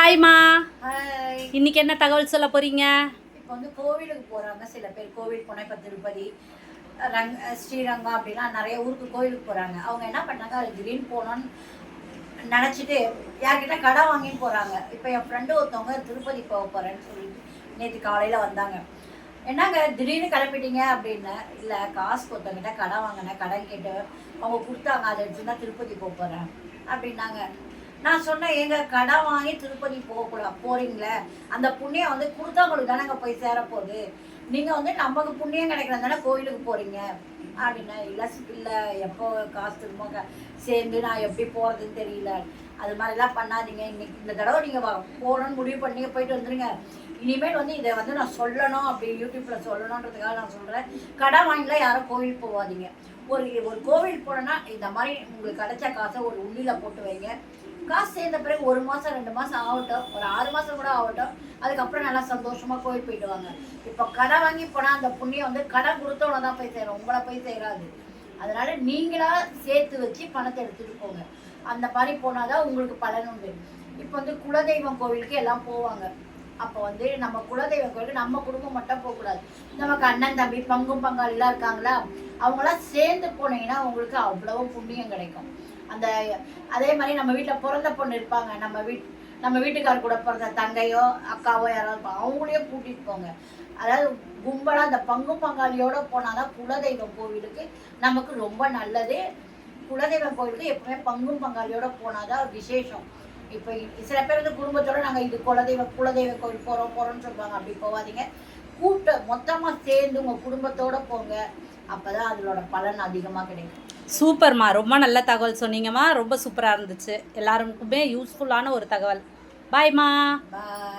ஹாய்மா. Hi. இன்னைக்கு என்ன தகவல் சொல்ல போறீங்க? இப்போ வந்து கோவிலுக்கு போகிறாங்க சில பேர். கோவில் போனால் இப்போ திருப்பதி, ஸ்ரீரங்கம் அப்படிலாம் நிறைய ஊருக்கு கோவிலுக்கு போகிறாங்க. அவங்க என்ன பண்ணாங்க, அது திடீர்னு போகணுன்னு நினச்சிட்டு யார்கிட்ட கடை வாங்கின்னு போகிறாங்க. இப்போ என் ஃப்ரெண்டு ஒருத்தவங்க திருப்பதி போக போகிறேன்னு சொல்லிட்டு நேற்று காலையில் வந்தாங்க. என்னங்க திடீர்னு கிளம்பிட்டீங்க அப்படின்னு. இல்லை, காசு ஒருத்தவங்கிட்ட கடை வாங்கினேன், கடன் கேட்டு அவங்க கொடுத்தாங்க, அதை எடுத்து தான் திருப்பதி போக போகிறேன் அப்படின்னாங்க. நான் சொன்னேன், எங்க கடை வாங்கி திருப்பதி போகக்கூடாது போகிறீங்களே, அந்த புண்ணியம் வந்து கொடுத்தவங்களுக்கு தானே போய் சேரப்போகுது. நீங்கள் வந்து நமக்கு புண்ணியம் கிடைக்கிறது தானே கோயிலுக்கு போகிறீங்க அப்படின்னா. இல்லை எப்போ காசு திரும்ப சேர்ந்து நான் எப்படி போகிறதுன்னு தெரியல, அது மாதிரிலாம் பண்ணாதீங்க. இன்னைக்கு இந்த தடவை நீங்கள் போகணுன்னு முடிவு பண்ணி போயிட்டு வந்துடுங்க. இனிமேல் வந்து இதை வந்து நான் சொல்லணும், அப்படி யூடியூப்பில் சொல்லணுன்றதுக்காக நான் சொல்கிறேன். கடை வாங்கிலாம் யாரும் கோவில் போகாதீங்க. ஒரு கோவில் போனோன்னா இந்த மாதிரி உங்களுக்கு கிடைச்ச காசை ஒரு உண்டியில் போட்டு வைங்க. காசு சேர்ந்த பிறகு 1 மாதம் 2 மாதம் ஆகட்டும், ஒரு 6 மாதம் கூட ஆகட்டும், அதுக்கப்புறம் நல்லா சந்தோஷமாக கோயில் போயிட்டு வாங்க. இப்போ கடை வாங்கி போனால் அந்த புண்ணியம் வந்து கடன் கொடுத்தவன தான் போய் சேரும், உங்களை போய் சேராது. அதனால நீங்களாக சேர்த்து வச்சு பணத்தை எடுத்துகிட்டு போங்க. அந்த மாதிரி போனால் தான் உங்களுக்கு பலன் உண்டு. இப்போ வந்து குலதெய்வம் கோவிலுக்கு எல்லாம் போவாங்க. அப்போ வந்து நம்ம குலதெய்வம் கோவிலுக்கு நம்ம குடும்பம் மட்டும் போகக்கூடாது. நமக்கு அண்ணன் தம்பி பங்கும் பங்காளிலாம் இருக்காங்களா, அவங்களாம் சேர்ந்து போனீங்கன்னா உங்களுக்கு அவ்வளவு புண்ணியம் கிடைக்கும். அந்த அதே மாதிரி நம்ம வீட்டில் பிறந்த பொண்ணு இருப்பாங்க, நம்ம வீட்டுக்கார் கூட பிறந்த தங்கையோ அக்காவோ யாராவது இருப்பாங்க, அவங்களையே கூட்டிகிட்டு போங்க. அதாவது கும்பலாக அந்த பங்கும் பங்காளியோடு போனால் தான் குலதெய்வம் கோவிலுக்கு நமக்கு ரொம்ப நல்லது. குலதெய்வம் கோவிலுக்கு எப்பவுமே பங்கும் பங்காளியோட போனால் தான் விசேஷம். இப்போ சில பேர் வந்து குடும்பத்தோடு நாங்கள் இது குலதெய்வ கோவில் போகிறோம்னு சொல்லுவாங்க. அப்படி போகாதீங்க. மொத்தமாக சேர்ந்து உங்கள் குடும்பத்தோடு போங்க. அப்போ தான் அதோட பலன் அதிகமாக கிடைக்கும். சூப்பர்மா, ரொம்ப நல்ல தகவல் சொன்னீங்கம்மா. ரொம்ப சூப்பராக இருந்துச்சு. எல்லாருக்குமே யூஸ்ஃபுல்லான ஒரு தகவல். பாய்மா. பாய்.